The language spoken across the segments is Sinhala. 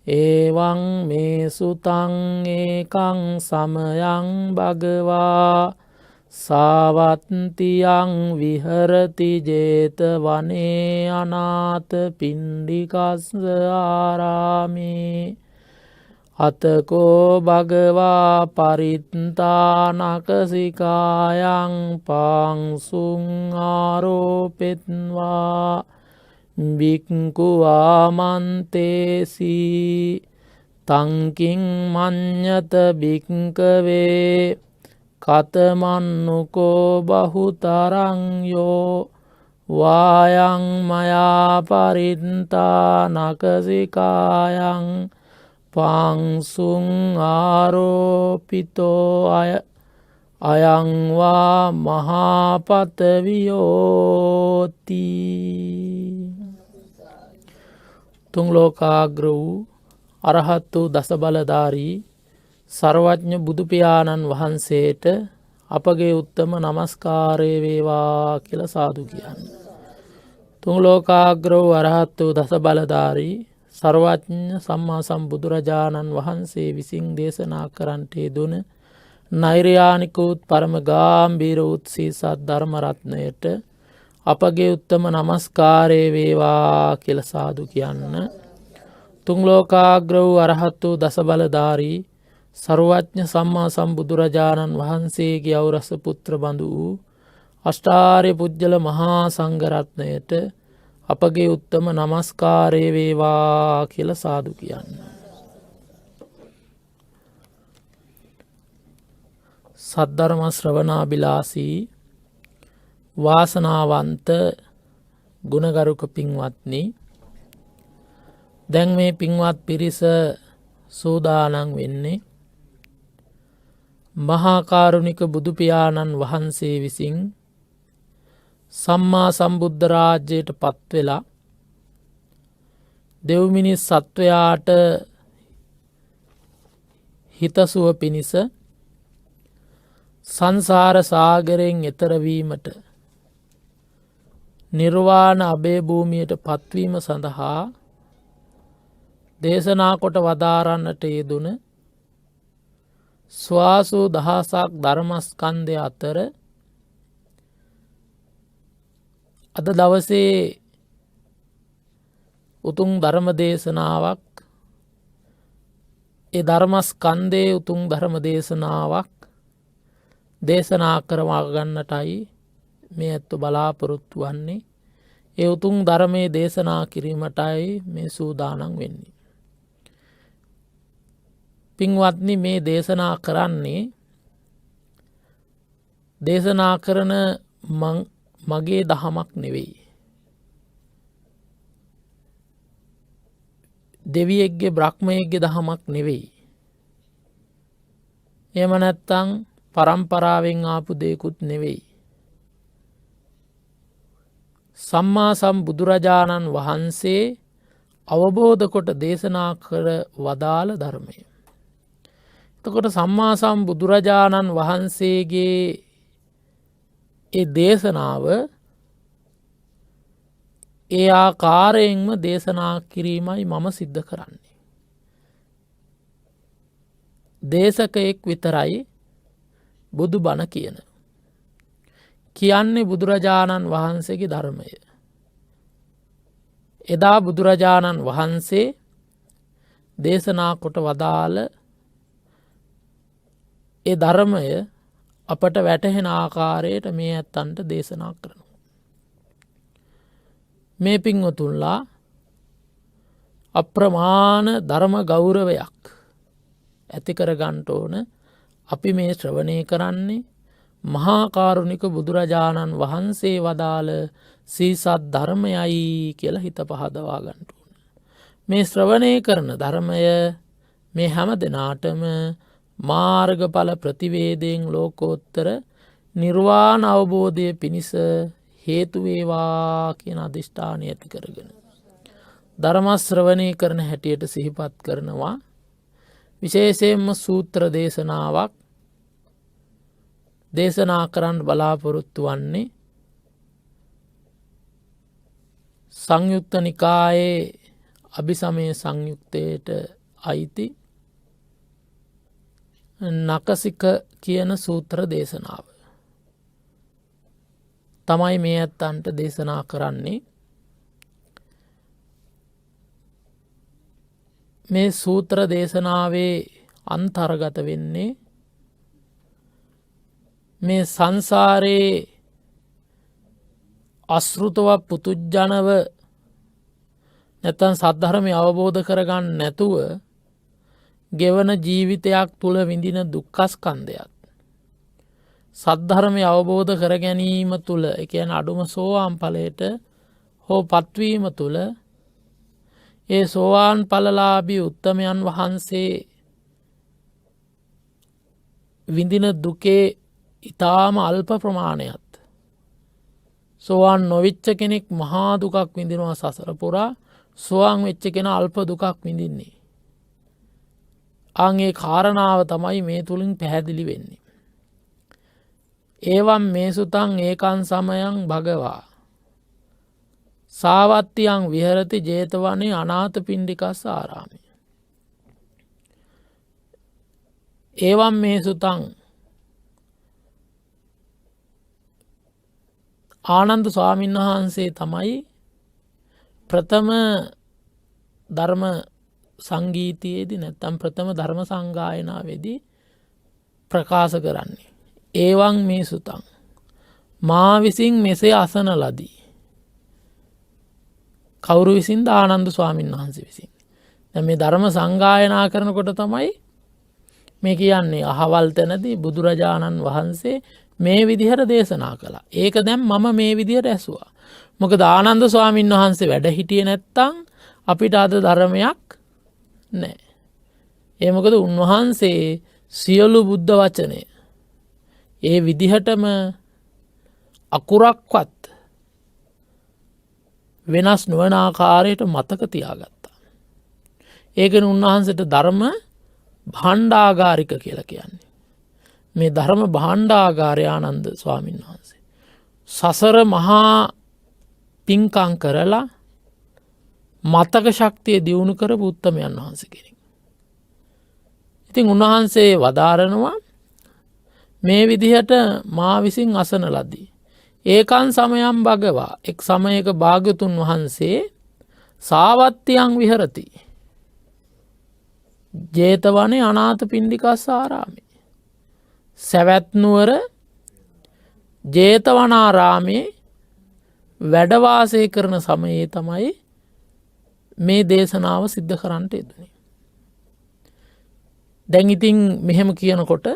එවං මේ සුතං ඒකං සමයං භගවා සාවත්තියං විහරති ජේතවනේ අනාථ පිණ්ඩිකස්ස ආරාමේ අතකෝ භගවා පරිත්තානකසිකායන් පාංසුං ආරෝපෙත්වා භික්ඛුආමන්තේසී තංකින් මඤ්ඤත භික්ඛවේ කතමන්නුකෝ බහුතරං යෝ වායං මයා පරිත්තානකසිකායන් පාංසුං ආරෝපිතෝ අයං වා මහාපතවියෝති. තුන් ලෝකාග්‍ර වූ අරහත් වූ දසබලධාරී සර්වඥ බුදුපියාණන් වහන්සේට අපගේ උත්තම නමස්කාරය වේවා කියලා සාදු කියන්න. තුන් ලෝකාග්‍ර වූ අරහත් වූ දසබලධාරී සර්වඥ සම්මා සම්බුදුරජාණන් වහන්සේ විසින් දේශනා කරන්නට යෙදුන නෛර්යානිකූත් පරම ගාම්භීර උත්සී සත් ධර්ම රත්නයට අපගේ උත්තම නමස්කාරය වේවා කියලා සාදු කියන්න. තුන් ලෝකාග්‍ර වූ අරහත් වූ දසබලධාරී සර්වඥ සම්මා සම්බුදුරජාණන් වහන්සේගේ අවරස පුත්‍ර බඳු වූ අෂ්ටාර්ය පුජ්‍යල මහා සංඝරත්නයට අපගේ උත්තම නමස්කාරය වේවා කියලා සාදු කියන්න. සද්ධර්ම ශ්‍රවණාබිලාසී වාසනාවන්ත ගුණගරුක පින්වත්නි, දැන් මේ පින්වත් පිරිස සූදානම් වෙන්නේ මහා කාරුණික බුදුපියාණන් වහන්සේ විසින් සම්මා සම්බුද්ධ රාජ්‍යයට පත්වෙලා දෙව්මිනිස් සත්වයාට හිතසුව පිණිස සංසාර සාගරයෙන් එතරවීමට නිර්වාණ අභය භූමියට පත්වීම සඳහා දේශනා කොට වදාරන්නට යෙදුන ස්වාසූ දහසක් ධර්මස්කන්ධය අතර අද දවසේ උතුම් ධර්ම දේශනාවක්, ඒ ධර්මස්කන්ධයේ උතුම් ධර්ම දේශනාවක් දේශනා කරවා ගන්නටයි මේ ඇත්තු බලාපොරොත්තු වන්නේ. ඒ උතුම් ධර්මයේ දේශනා කිරීමටයි මේ සූදානම් වෙන්නේ. පින්වත්නි, මේ දේශනා කරන්නේ දේශනා කරන මගේ දහමක් නෙවෙයි. දෙවියෙක්ගේ බ්‍රහ්මයෙක්ගේ දහමක් නෙවෙයි. එහෙම නැත්තම් පරම්පරාවෙන් ආපු දෙයක්ුත් නෙවෙයි. සම්මා සම්බුදුරජාණන් වහන්සේ අවබෝධ කොට දේශනා කර වදාළ ධර්මය. එතකොට සම්මා සම්බුදුරජාණන් වහන්සේගේ ඒ දේශනාව ඒ ආකාරයෙන්ම දේශනා කිරීමයි මම සිද්ධ කරන්නේ. දේශකයෙක් විතරයි බුදු බණ කියන්නේ බුදුරජාණන් වහන්සේගේ ධර්මය. එදා බුදුරජාණන් වහන්සේ දේශනා කොට වදාළ ඒ ධර්මය අපට වැටහෙන ආකාරයට මේ ඇත්තන්ට දේශනා කරනවා. මේ පින්වතුන්ලා අප්‍රමාණ ධර්ම ගෞරවයක් ඇති කර ගන්නට ඕන. අපි මේ ශ්‍රවණය කරන්නේ මහා කාරුණික බුදුරජාණන් වහන්සේ වදාළ සීසත් ධර්මයයි කියලා හිත පහදවා ගන්නට ඕන. මේ ශ්‍රවණය කරන ධර්මය මේ හැම දෙනාටම මාර්ගඵල ප්‍රතිවේදයෙන් ලෝකෝත්තර නිර්වාණ අවබෝධය පිණිස හේතු වේවා කියන අධිෂ්ඨානය ඇති කරගෙන ධර්ම ශ්‍රවණය කරන හැටියට සිහිපත් කරනවා. විශේෂයෙන්ම සූත්‍ර දේශනාවක් දේශනා කරන්න බලාපොරොත්තු වන්නේ සංයුක්ත නිකායේ අභිසමය සංයුක්තයට අයිති නකසික කියන සූත්‍ර දේශනාව. තමයි මේ ඇත්තන්ට දේශනා කරන්නේ. මේ සූත්‍ර දේශනාවේ අන්තර්ගත වෙන්නේ මේ සංසාරයේ අශෘතව පුතුජනව නැත්තම් සද්ධර්මය අවබෝධ කරගන්න නැතුව ගෙවන ජීවිතයක් තුළ විඳින දුක්ඛස්කන්ධයත් සද්ධර්මය අවබෝධ කර ගැනීම තුළ ඒ කියන්නේ අඩුම සෝවාන් ඵලයට හෝ පත්වීම තුළ ඒ සෝවාන් ඵලලාභී උත්තමයන් වහන්සේ විඳින දුකේ ඊටාම අල්ප ප්‍රමාණයක් සෝවාන් නොවිච්ච කෙනෙක් මහා දුකක් විඳිනවා සසර පුරා සෝවාන් වෙච්ච කෙනා අල්ප දුකක් විඳින්නේ. ආන්ගේ කාරණාව තමයි මේ තුලින් පැහැදිලි වෙන්නේ. ඒවම් මේ සුතං ඒකං සමයං භගවා සාවත්තියං විහෙරති 제තවනේ අනාථපිණ්ඩිකස්ස ආරාමේ. ඒවම් මේ සුතං ආනන්ද ස්වාමීන් වහන්සේ තමයි ප්‍රථම ධර්ම සංගීතයේදී නැත්තම් ප්‍රථම ධර්ම සංගායනාවේදී ප්‍රකාශ කරන්නේ. ඒවං මේ සුතං මා විසින් මෙසේ අසන ලදී. කවුරු විසින්ද? ආනන්ද ස්වාමීන් වහන්සේ විසින්. දැන් මේ ධර්ම සංගායනා කරනකොට තමයි මේ කියන්නේ අහවල් තැනදී බුදුරජාණන් වහන්සේ මේ විදිහට දේශනා කළා. ඒක දැන් මම මේ විදිහට ඇසුවා. මොකද ආනන්ද ස්වාමීන් වහන්සේ වැඩ හිටියේ නැත්තම් අපිට අද ධර්මයක් නැහැ. ඒ මොකද උන්වහන්සේ සියලු බුද්ධ වචනේ ඒ විදිහටම අකුරක්වත් වෙනස් නොවන ආකාරයට මතක තියාගත්තා. ඒකන උන්වහන්සේට ධර්ම භාණ්ඩාගාරික කියලා කියන්නේ. මේ ධර්ම භාණ්ඩාගාරය ආනන්ද ස්වාමීන් වහන්සේ. සසර මහා පින්කම් කරලා මතක ශක්තිය දියුණු කරපු උත්තමයන් වහන්සේ කෙනෙක්. ඉතින් උන්වහන්සේ වදාරනවා මේ විදිහට මා විසින් අසන ලදී. ඒකං සමයං භගවා එක් සමයක භාග්‍යතුන් වහන්සේ සාවත්තියං විහෙරති 제තවනේ අනාථපිණ්ඩිකස්ස ආරාමේ. සවැත් නුවර 제තවනාරාමේ වැඩ වාසය කරන සමයේ තමයි මේ දේශනාව සිද්ධ කරන්නට යෙදුනේ. දැන් ඉතින් මෙහෙම කියනකොට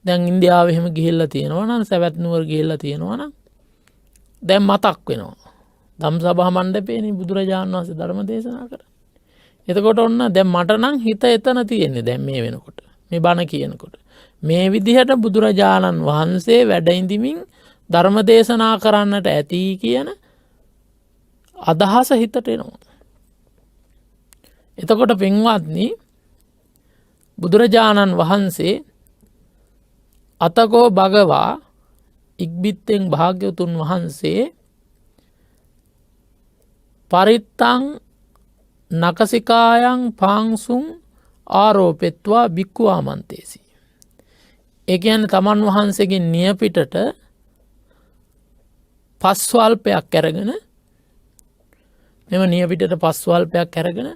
දැන් ඉන්දියාවේ එහෙම ගිහිල්ලා තියෙනවා නම් සවැත් නුවර ගිහිල්ලා තියෙනවා නම් දැන් මතක් වෙනවා. ධම්සභා මණ්ඩපේනේ බුදුරජාණන් වහන්සේ ධර්ම දේශනා කරා. එතකොට ඔන්න දැන් මට නම් හිත එතන තියෙන්නේ දැන් මේ වෙනකොට. මේ බණ කියනකොට. මේ විදිහට බුදුරජාණන් වහන්සේ වැඩ ඉඳිමින් ධර්ම දේශනා කරන්නට ඇති කියන අදහස හිතට එනවා. එතකොට පින්වත්නි බුදුරජාණන් වහන්සේ අතකෝ භගවා ඉක්බිත්තෙන් භාග්‍යවතුන් වහන්සේ පරිත්තං නකසිකායන් පාංසුන් ආරෝපෙත්වා බික්ඛු ආමන්තේසි. ඒ කියන්නේ තමන් වහන්සේගේ නියපිටට පස්වල්පයක් අරගෙන මෙම නියපිටට පස්වල්පයක් අරගෙන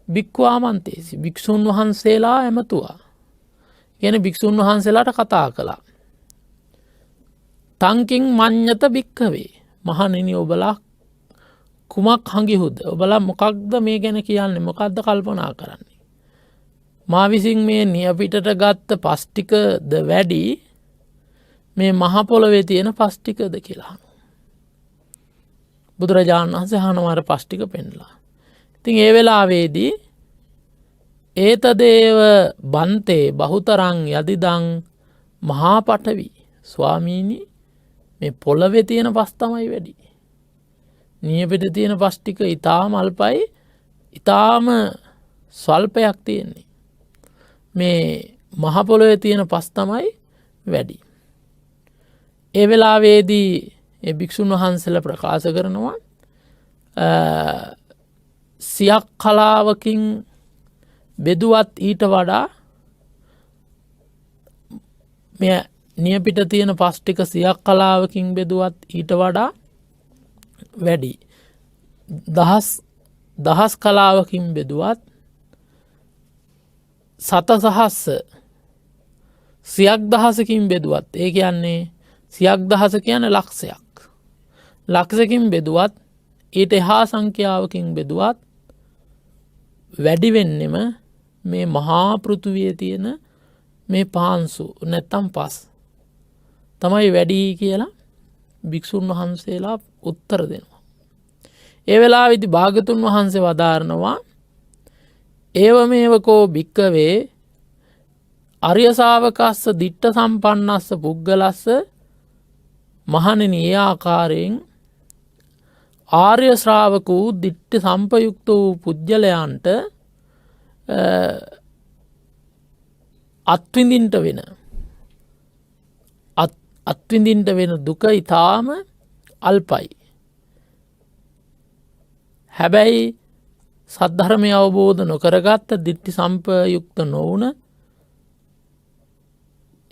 බික්ඛු ආමන්තේසි භික්ෂුන් වහන්සේලා ඇමතුවා. කියන්නේ භික්ෂුන් වහන්සේලාට කතා කළා. තංකින් මඤ්ඤත භික්ඛවේ මහණෙනි ඔබලා කුමක් හංගිහුද? ඔබලා මොකක්ද මේ ගැන කියන්නේ? මොකක්ද කල්පනා කරන්නේ? මා විසින් මේ නියපිටට ගත්ත පස් ටිකද වැඩි මේ මහ පොළවේ තියෙන පස් ටිකද කියලා. බුදුරජාණන් වහන්සේ අහනවාර පස් ටික පෙන්නලා. ඉතින් ඒ වෙලාවේදී ඒතදේව බන්තේ බහුතරං යදිදං මහා පඨවි ස්වාමීනි මේ පොළවේ තියෙන පස් තමයි වැඩි. නියපිට තියෙන පස් ටික ඊටාම අල්පයි ඊටාම ස්වල්පයක් තියෙන්නේ. මේ මහ පොළවේ තියෙන පස් තමයි වැඩි. ඒ වෙලාවේදී ඒ භික්ෂුන් වහන්සේලා ප්‍රකාශ කරනවා සියක් කලාවකින් බෙදුවත් ඊට වඩා මෙය නියපිට තියෙන පස් ටික සියක් කලාවකින් බෙදුවත් ඊට වඩා වැඩි. දහස් කලාවකින් බෙදුවත් සතසහස්ස සියක් දහසකින් බෙදුවත් ඒ කියන්නේ සියක් දහස කියන ලක්ෂයක්. ලක්ෂකින් බෙදුවත් ඊට එහා සංඛ්‍යාවකින් බෙදුවත් වැඩි වෙන්නෙම මේ මහා පෘථුවියේ තියෙන මේ පාංශු නැත්තම් පස් තමයි වැඩි කියලා භික්ෂුන් වහන්සේලා උත්තර දෙනවා. ඒ වෙලාවේදී භාග්‍යතුන් වහන්සේ වදාරනවා ඒව මේවකෝ භික්කවේ අරිය ශාවකස්ස දිට්ඨ සම්පන්නස්ස පුද්ගලස්ස මහණෙනි ඒ ආකාරයෙන් ආර්ය ශ්‍රාවක වූ දිට්ඨ සම්පයුක්ත වූ පුජ්‍යලයන්ට අත්විඳින්ට වෙන දුක ඊටාම අල්පයි. හැබැයි සද්ධර්මය අවබෝධ නොකරගත්ත දිට්ඨි සම්පයුක්ත නොවුන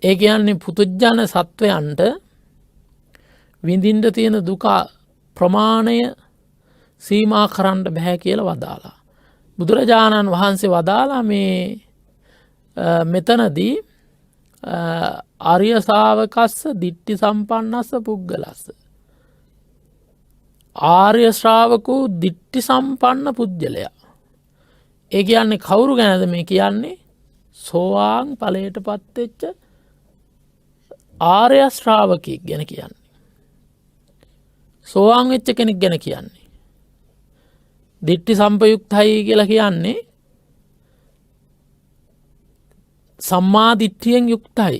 ඒ කියන්නේ පුදුජන සත්වයන්ට විඳින්න තියෙන දුක ප්‍රමාණය සීමා කරන්න බෑ කියලා වදාලා. බුදුරජාණන් වහන්සේ වදාලා මේ මෙතනදී ආර්ය ශාවකස්ස දිට්ඨි සම්පන්නස්ස පුද්ගලස්ස ආර්ය ශ්‍රාවකෝ දිට්ඨි සම්පන්න පුජ්‍යලයා. ඒ කියන්නේ කවුරු ගැනද මේ කියන්නේ? සෝවාන් ඵලයට පත්වෙච්ච ආර්ය ශ්‍රාවකෙක් ගැන කියන්නේ. සෝවාන් වෙච්ච කෙනෙක් ගැන කියන්නේ. දිට්ඨි සම්පයුක්තයි කියලා කියන්නේ සම්මා දිට්ඨියෙන් යුක්තයි.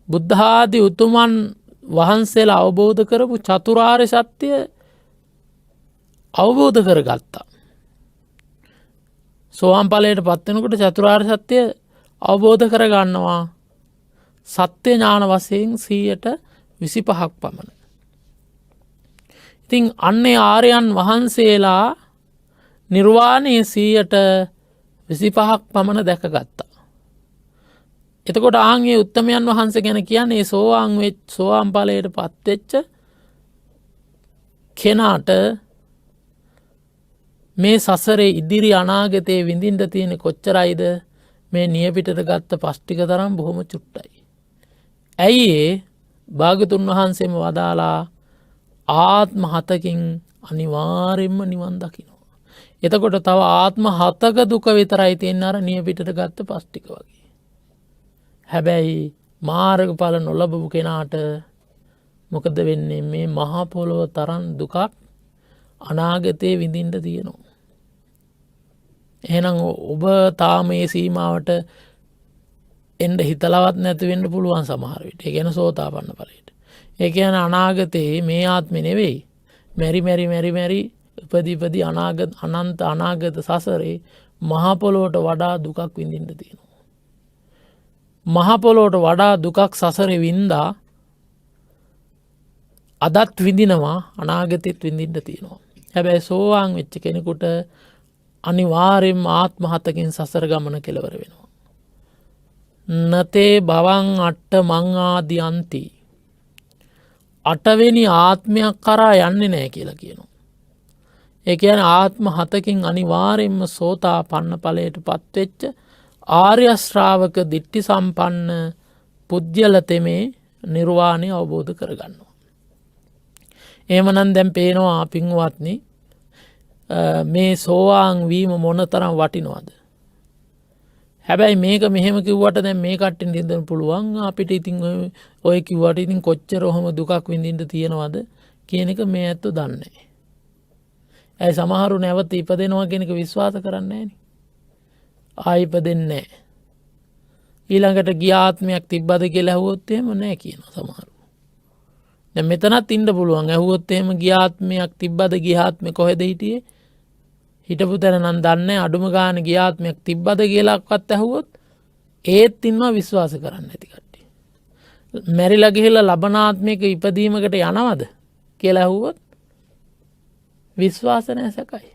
බුද්ධ ආදී උතුමන් වහන්සේලා අවබෝධ කරපු චතුරාර්ය සත්‍ය අවබෝධ කරගත්තා. සෝවාන් ඵලයට පත් වෙනකොට චතුරාර්ය සත්‍ය අවබෝධ කරගන්නවා. සත්‍ය ඥාන වශයෙන් 125ක් පමණ. ඉතින් අන්නේ ආර්යයන් වහන්සේලා නිර්වාණය 125ක් පමණ දැකගත්තා. එතකොට ආන්ගේ උත්තමයන් වහන්සේ ගැන කියන්නේ සෝවාන් ඵලයට පත්වෙච්ච කෙනාට මේ සසරේ ඉදිරි අනාගතයේ විඳින්න තියෙන කොච්චරයිද මේ නියපිටට ගත්ත පස් ටික තරම් බොහොම චුට්ටයි. ඇයි ඒ භාගතුන් වහන්සේම වදාලා ආත්ම 7කින් අනිවාර්යෙන්ම නිවන් දකිනවා. එතකොට තව ආත්ම 7ක දුක විතරයි තියෙන අර නියපිටට ගත්ත පස් ටික වගේ. හැබැයි මාර්ගඵල නොලබපු කෙනාට මොකද වෙන්නේ? මේ මහා පොළොව තරම් දුකක් අනාගතේ විඳින්න තියෙනවා. එහෙනම් ඔබ තාම මේ සීමාවට එන්න හිතලවත් නැති වෙන්න පුළුවන් සමහර විට. ඒ කියන්නේ සෝතාපන්න ඵලයට. ඒ කියන්නේ අනාගතේ මේ ආත්මෙ නෙවෙයි. මෙරි උපදී අනන්ත අනාගත සසරේ මහා පොළොවට වඩා දුකක් විඳින්න තියෙනවා. මහා පොළොවට වඩා දුකක් සසරේ වින්දා අදත් විඳිනවා, අනාගතෙත් විඳින්න තියෙනවා. හැබැයි සෝවාන් වෙච්ච කෙනෙකුට අනිවාර්යෙන්ම ආත්ම 7කින් සසර ගමන කෙලවර වෙනවා. නතේ භවං අට්ඨ මං ආදියන්ති. 8 වෙනි ආත්මයක් කරා යන්නේ නැහැ කියලා කියනවා. ඒ කියන්නේ ආත්ම 7කින් අනිවාර්යෙන්ම සෝතාපන්න ඵලයට පත්වෙච්ච ආර්ය ශ්‍රාවක දිට්ඨි සම්පන්න පුජ්‍යල තෙමේ නිර්වාණය අවබෝධ කරගන්නවා. එහෙමනම් දැන් පේනවා පින්වත්නි මේ සෝවාන් වීම මොනතරම් වටිනවද? හැබැයි මේක මෙහෙම කිව්වට දැන් මේ කට්ටින් හිතන්න පුළුවන් අපිට ඉතින් ඔය කිව්වට ඉතින් කොච්චර ඔහම දුකක් විඳින්න තියෙනවද කියන එක මේ ඇත්තෝ දන්නේ නැහැ. ඒ සමහරු නැවත ඉපදෙනවා කියන එක විශ්වාස කරන්නේ නැහනේ. ආයි ඉපදෙන්නේ නැහැ. ඊළඟට ගියාත්මයක් තිබ්බද කියලා අහුවොත් එහෙම නැහැ කියනවා සමහරු. දැන් මෙතනත් ඉන්න පුළුවන්. අහුවොත් එහෙම ගියාත්මයක් තිබ්බද ගියාත්මෙ කොහෙද හිටියේ? හිටපු තැන නම් දන්නේ අඩුම ගාන ගියාත්මයක් තිබ්බද කියලාවත් අහුවොත් ඒත් ඉන්නවා විශ්වාස කරන්නේ නැති කට්ටිය. මැරිලා ගිහිල්ලා ලබනාත්මයක ඉපදීමකට යනවද කියලා අහුවොත් විශ්වාස නැහැ සකයි.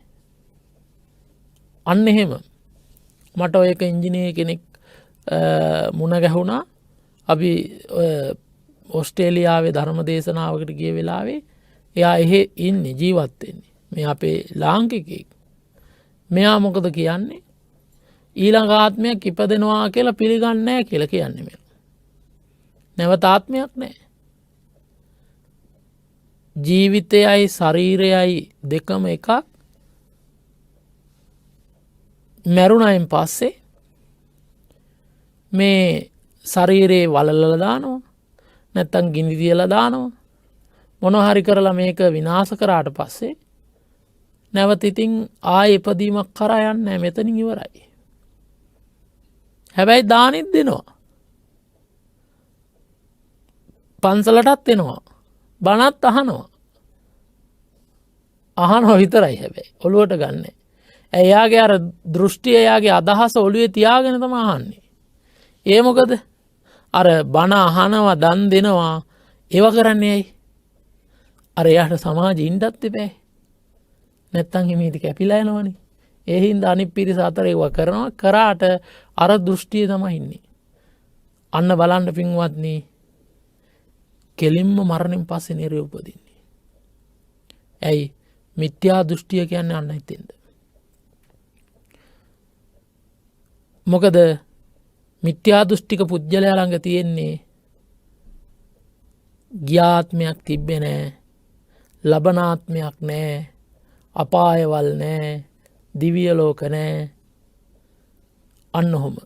අන්න එහෙම. මට ඔය එක ඉංජිනේර කෙනෙක් මුණ ගැහුණා. අපි ඔස්ට්‍රේලියාවේ ධර්ම දේශනාවකට ගිය වෙලාවේ එයා එහෙ ඉන්නේ ජීවත් වෙන්නේ. මේ අපේ ලාංකිකයෙක්. මෙයා මොකද කියන්නේ? ඊළඟ ආත්මයක් ඉපදෙනවා කියලා පිළිගන්නේ නැහැ කියලා කියන්නේ මෙයා. නැවත ආත්මයක් නැහැ. ජීවිතයයි ශරීරයයි දෙකම එකක්. මැරුණයින් පස්සේ මේ ශරීරයේ වලල්ලලා දානවා. නැත්තම් ගිනි තියලා දානවා. මොනවා හරි කරලා මේක විනාශ කරාට පස්සේ නැවත ඉතින් ආයෙ ඉපදීමක් කරා යන්නේ නැහැ. මෙතනින් ඉවරයි. හැබැයි දානෙත් දෙනවා. පන්සලටත් එනවා. බණත් අහනවා. අහනවා විතරයි හැබැයි. ඔළුවට ගන්නෑ. එයාගේ අර දෘෂ්ටිය එයාගේ අදහස ඔළුවේ තියාගෙන තමයි අහන්නේ. ඒ මොකද? අර බණ අහනවා දන් දෙනවා ඒව කරන්නේ ඇයි? අර එයාට සමාජෙ ඉන්නත් එපෑ. නැත්තම් හිමීට කැපිලා යනවනේ. ඒ හින්දා අනිත් පිරිස අතර ඒව කරනවා. කරාට අර දෘෂ්ටිය තමයි ඉන්නේ. අන්න බලන්න පින්වත්නි, කෙලින්ම මරණයෙන් පස්සේ නිරේ උපදින්නේ. ඇයි? මිත්‍යා දෘෂ්ටිය කියන්නේ අන්න හිතෙන්ද. මොකද මිත්‍යා දෘෂ්ටික පුජ්‍යලයා ළඟ තියෙන්නේ ගියාත්මයක් තිබ්බේ නෑ, ලබනාත්මයක් නෑ, අපායවල් නෑ, දිව්‍ය ලෝක නෑ. අන්න ඔහොම.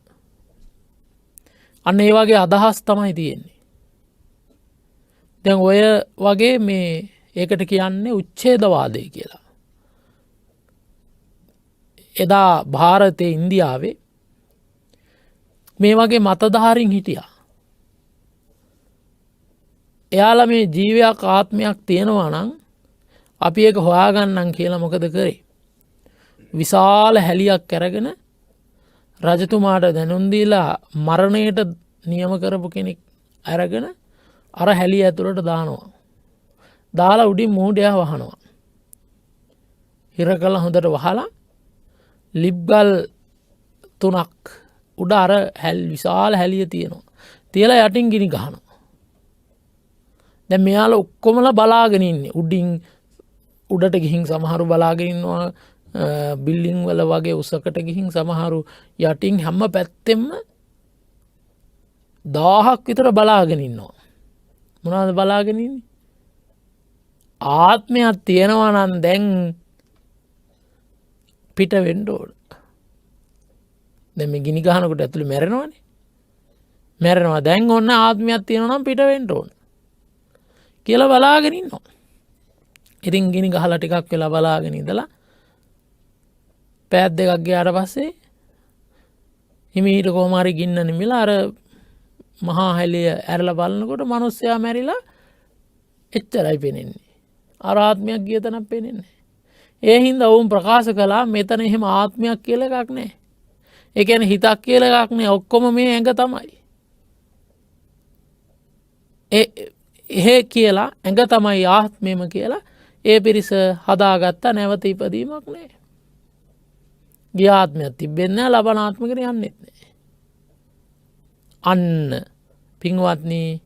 අන්න ඒ වගේ අදහස් තමයි තියෙන්නේ. දැන් ඔය වගේ මේ ඒකට කියන්නේ උච්ඡේදවාදය කියලා. එදා ಭಾರತයේ ඉන්දියාවේ මේ වගේ මතධාරීන් හිටියා. එයාලා මේ ජීවයක් ආත්මයක් තියෙනවා නම් අපි ඒක හොයාගන්නම් කියලා මොකද කරේ? විශාල හැලියක් අරගෙන රජතුමාට දැනුම් දීලා මරණයට නියම කරපු කෙනෙක් අරගෙන අර හැලිය ඇතුළට දානවා. දාලා උඩින් මූඩයා වහනවා. හිර කළා හොඳට වහලා ලිප්ගල් 3ක් උඩ අර විශාල හැලිය තියෙනවා. තියලා යටින් ගිනි ගහනවා. දැන් මෙයාලා ඔක්කොමලා බලාගෙන ඉන්නේ. උඩින් උඩට ගිහින් සමහරු බලාගෙන ඉන්නවා. බිල්ඩින් වල වගේ උසකට ගිහින් සමහරු යටින් හැම පැත්තෙම 1000ක් විතර බලාගෙන ඉන්නවා. මොනවද බලාගෙන ඉන්නේ? ආත්මයක් තියෙනවා නම් දැන් පිට වෙන්න ඕන. දැන් මේ ගිනි ගහනකොට ඇතුලේ මැරෙනවනේ. මැරෙනවා. දැන් ඔන්න ආත්මයක් තියෙනවා නම් පිට වෙන්න ඕන කියලා බලාගෙන ඉන්නවා. ඉතින් ගිනි ගහලා ටිකක් වෙලා බලාගෙන ඉඳලා පැයක් දෙකක් ගියාට පස්සේ හිමීට කොහොම හරි ගින්න නිමිලා අර මහා හැලිය ඇරලා බලනකොට මිනිස්සයා මැරිලා එච්චරයි පේන්නේ. අර ආත්මයක් ගිය තැනක් පේන්නේ නැහැ. ඒ හින්දා වුන් ප්‍රකාශ කළා මෙතන එහෙම ආත්මයක් කියලා එකක් නැහැ. ඒ කියන්නේ හිතක් කියලා එකක් නැහැ. ඔක්කොම මේ ඇඟ තමයි. එහෙ කියලා ඇඟ තමයි ආත්මෙම කියලා ඒ පිරිස හදාගත්ත නැවත ඉපදීමක් නැහැ. ගියාත්මයක් තිබෙන්නේ නැහැ, ලබන ආත්මයකට යන්නෙත් නැහැ. අන්න පින්වත්නි,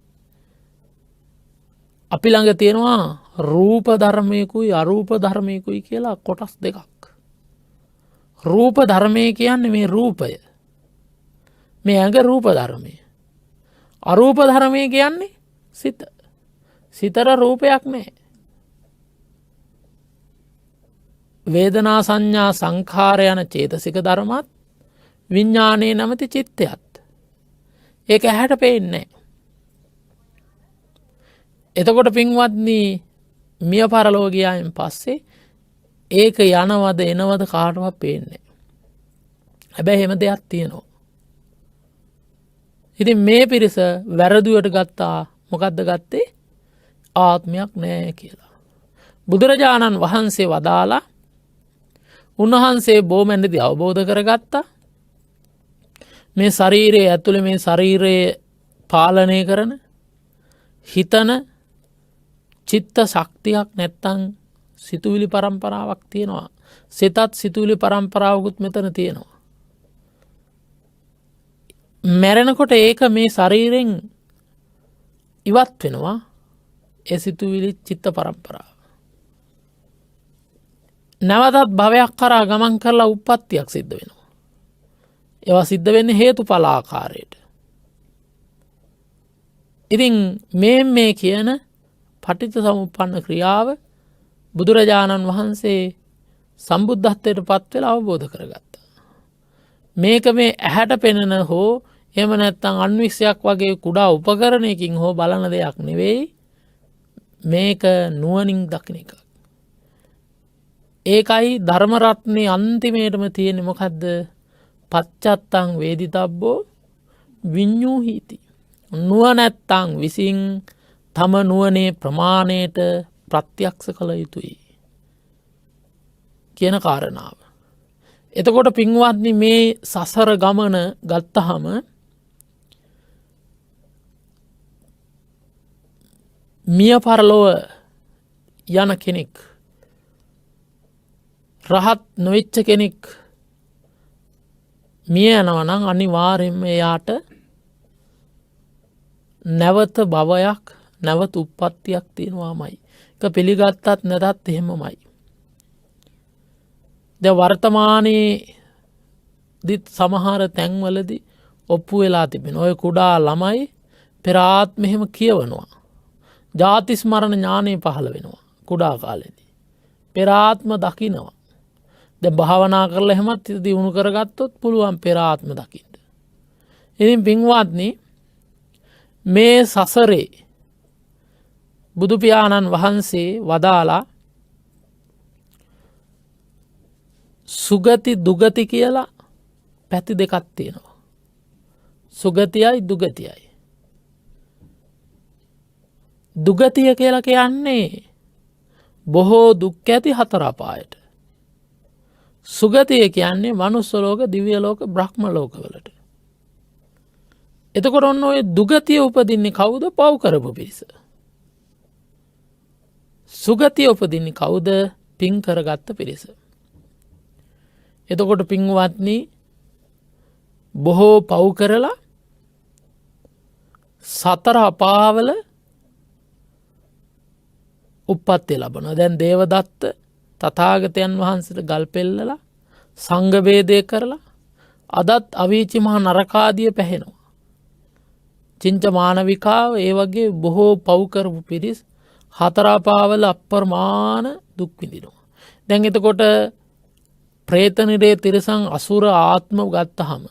අපි ළඟ තියෙනවා රූප ධර්මයකුයි අරූප ධර්මයකුයි කියලා කොටස් දෙකක්. රූප ධර්මය කියන්නේ මේ රූපය. මේ ඇඟ රූප ධර්මය. අරූප ධර්මය කියන්නේ සිත. සිතර රූපයක් නැහැ. වේදනා සංඥා සංඛාර යන චේතසික ධර්මත් විඥානයේ නැමැති චිත්තයත් ඒක ඇහැට පේන්නේ නැහැ. එතකොට පින්වත්නි, මිය පරලෝ ගියායින් පස්සේ ඒක යනවද එනවද කාටවත් පේන්නේ නැහැ. හැබැයි එහෙම දෙයක් තියෙනවා. ඉතින් මේ පිරිස වැරදුවට ගත්තා. මොකද්ද ගත්තේ? ආත්මයක් නැහැ කියලා. බුදුරජාණන් වහන්සේ වදාලා උන්වහන්සේ බොමැන්ඩදී අවබෝධ කරගත්තා. මේ ශරීරයේ ඇතුළේ මේ ශරීරයේ පාලනය කරන හිතන චිත්ත ශක්තියක් නැත්තම් සිතුවිලි පරම්පරාවක් තියෙනවා. සිතත් සිතුවිලි පරම්පරාවකුත් මෙතන තියෙනවා. මැරෙනකොට ඒක මේ ශරීරයෙන් ඉවත් වෙනවා. ඒ සිතුවිලි චිත්ත පරම්පරාව. නැවතත් භවයක් කරා ගමන් කරලා උප්පත්තියක් සිද්ධ වෙනවා. ඒවා සිද්ධ වෙන්නේ හේතුඵල ආකාරයට. ඉතින් මේ කියන පටිච්චසමුප්පන්න ක්‍රියාව බුදුරජාණන් වහන්සේ සම්බුද්ධත්වයට පත් වෙලා අවබෝධ කරගත්තා. මේක මේ ඇහැට පෙනෙන හෝ එහෙම නැත්නම් අන්වික්ෂයක් වගේ කුඩා උපකරණයකින් හෝ බලන දෙයක් නෙවෙයි. මේක නුවණින් දකින එකක්. ඒකයි ධර්ම රත්නේ අන්තිමේටම තියෙන්නේ මොකද්ද? පච්චත්තං වේදිතබ්බෝ විඤ්ඤූහිති. නුවණැත්තන් විසින් තම නුවණේ ප්‍රමාණයට ප්‍රත්‍යක්ෂ කළ යුතුයි කියන කාරණාව. එතකොට පින්වත්නි මේ සසර ගමන ගත්තහම මිය පරලොව යන කෙනෙක් රහත් නොවෙච්ච කෙනෙක් මිය යනවා නම් අනිවාර්යෙන්ම එයාට නැවත භවයක් නැවත උප්පත්තියක් තියෙනවාමයි. ඒක පිළිගත්තත් නැතත් එහෙමමයි. දැන් වර්තමානයේ දිත් සමහර තැන්වලදී ඔප්පු වෙලා තිබෙන ඔය කුඩා ළමයි පෙර ආත්මෙම කියවනවා. ජාති ස්මරණ ඥානෙ පහළ වෙනවා කුඩා කාලෙදී. පෙර ආත්ම දකිනවා. දැන් භාවනා කරලා එහෙමත් දියුණු කරගත්තොත් පුළුවන් පෙර ආත්ම දකින්න. ඉතින් පින්වත්නි මේ සසරේ බුදු පියාණන් වහන්සේ වදාලා සුගති දුගති කියලා පැති දෙකක් තියෙනවා. සුගතියයි දුගතියයි. දුගතිය කියලා කියන්නේ බොහෝ දුක් ඇති හතර අපායට. සුගතිය කියන්නේ මනුස්ස ලෝක, දිව්‍ය ලෝක, බ්‍රහ්ම ලෝකවලට. එතකොට ඔන්න ඔය දුගතිය උපදින්නේ කවුද? පව් කරපු පිරිස. සුගතිය උපදින්නේ කවුද? පින් කරගත්ත පිරිස. එතකොට පින්වත්නි බොහෝ පව් කරලා සතර අපාවල උප්පත්ති ලබනවා. දැන් දේවදත්ත තථාගතයන් වහන්සේට ගල් පෙන්නලා සංඝ වේදේ කරලා අදත් අවීචි මහ නරකාදිය පැහෙනවා. චින්ච මානවිකාව ඒ වගේ බොහෝ පව් කරපු පිරිස් හතර අපාවල අප්‍රමාණ දුක් විඳිනවා. දැන් එතකොට ප්‍රේත නිරේ තිරසං අසුර ආත්ම ගත්තහම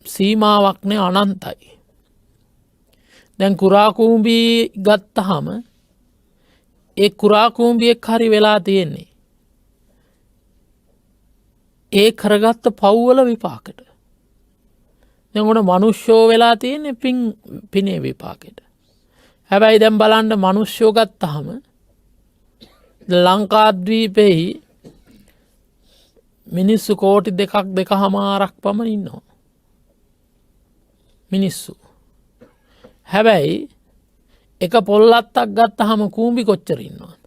සීමාවක් නෑ, අනන්තයි. දැන් කුරා කුඹී ගත්තහම ඒ කුරා කුඹියෙක් හරි වෙලා තියෙන්නේ ඒ කරගත්ත පව්වල විපාකෙට. දැන් උන මිනිස්සෝ වෙලා තියෙන්නේ පිනේ විපාකෙට. හැබැයි දැන් බලන්න මිනිස්සෝ ගත්තහම ලංකාද්වීපෙහි මිනිස්සු කෝටි 2.5 පමණ ඉන්නවා. මිනිස්සු. හැබැයි එක පොල්ලත්තක් ගත්තහම කූඹි කොච්චර ඉන්නවද?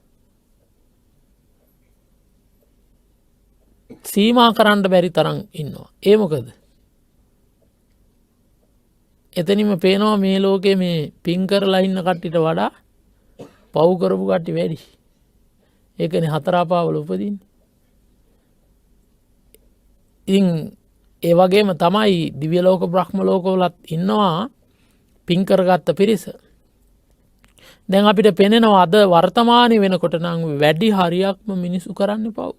සීමා කරන්න බැරි තරම් ඉන්නවා. ඒ මොකද? එතනින්ම පේනවා මේ ලෝකේ මේ පින් කරලා ඉන්න කට්ටියට වඩා පව් කරපු කට්ටි වැඩි. ඒකනේ හතර අපාවල උපදින්නේ. ඉතින් ඒ වගේම තමයි දිව්‍ය ලෝක බ්‍රහ්ම ලෝකවලත් ඉන්නවා පින් කරගත්ත පිරිස. දැන් අපිට පෙනෙනවා අද වර්තමානයේ වෙනකොට නම් වැඩි හරියක්ම මිනිසු කරන්න පව්.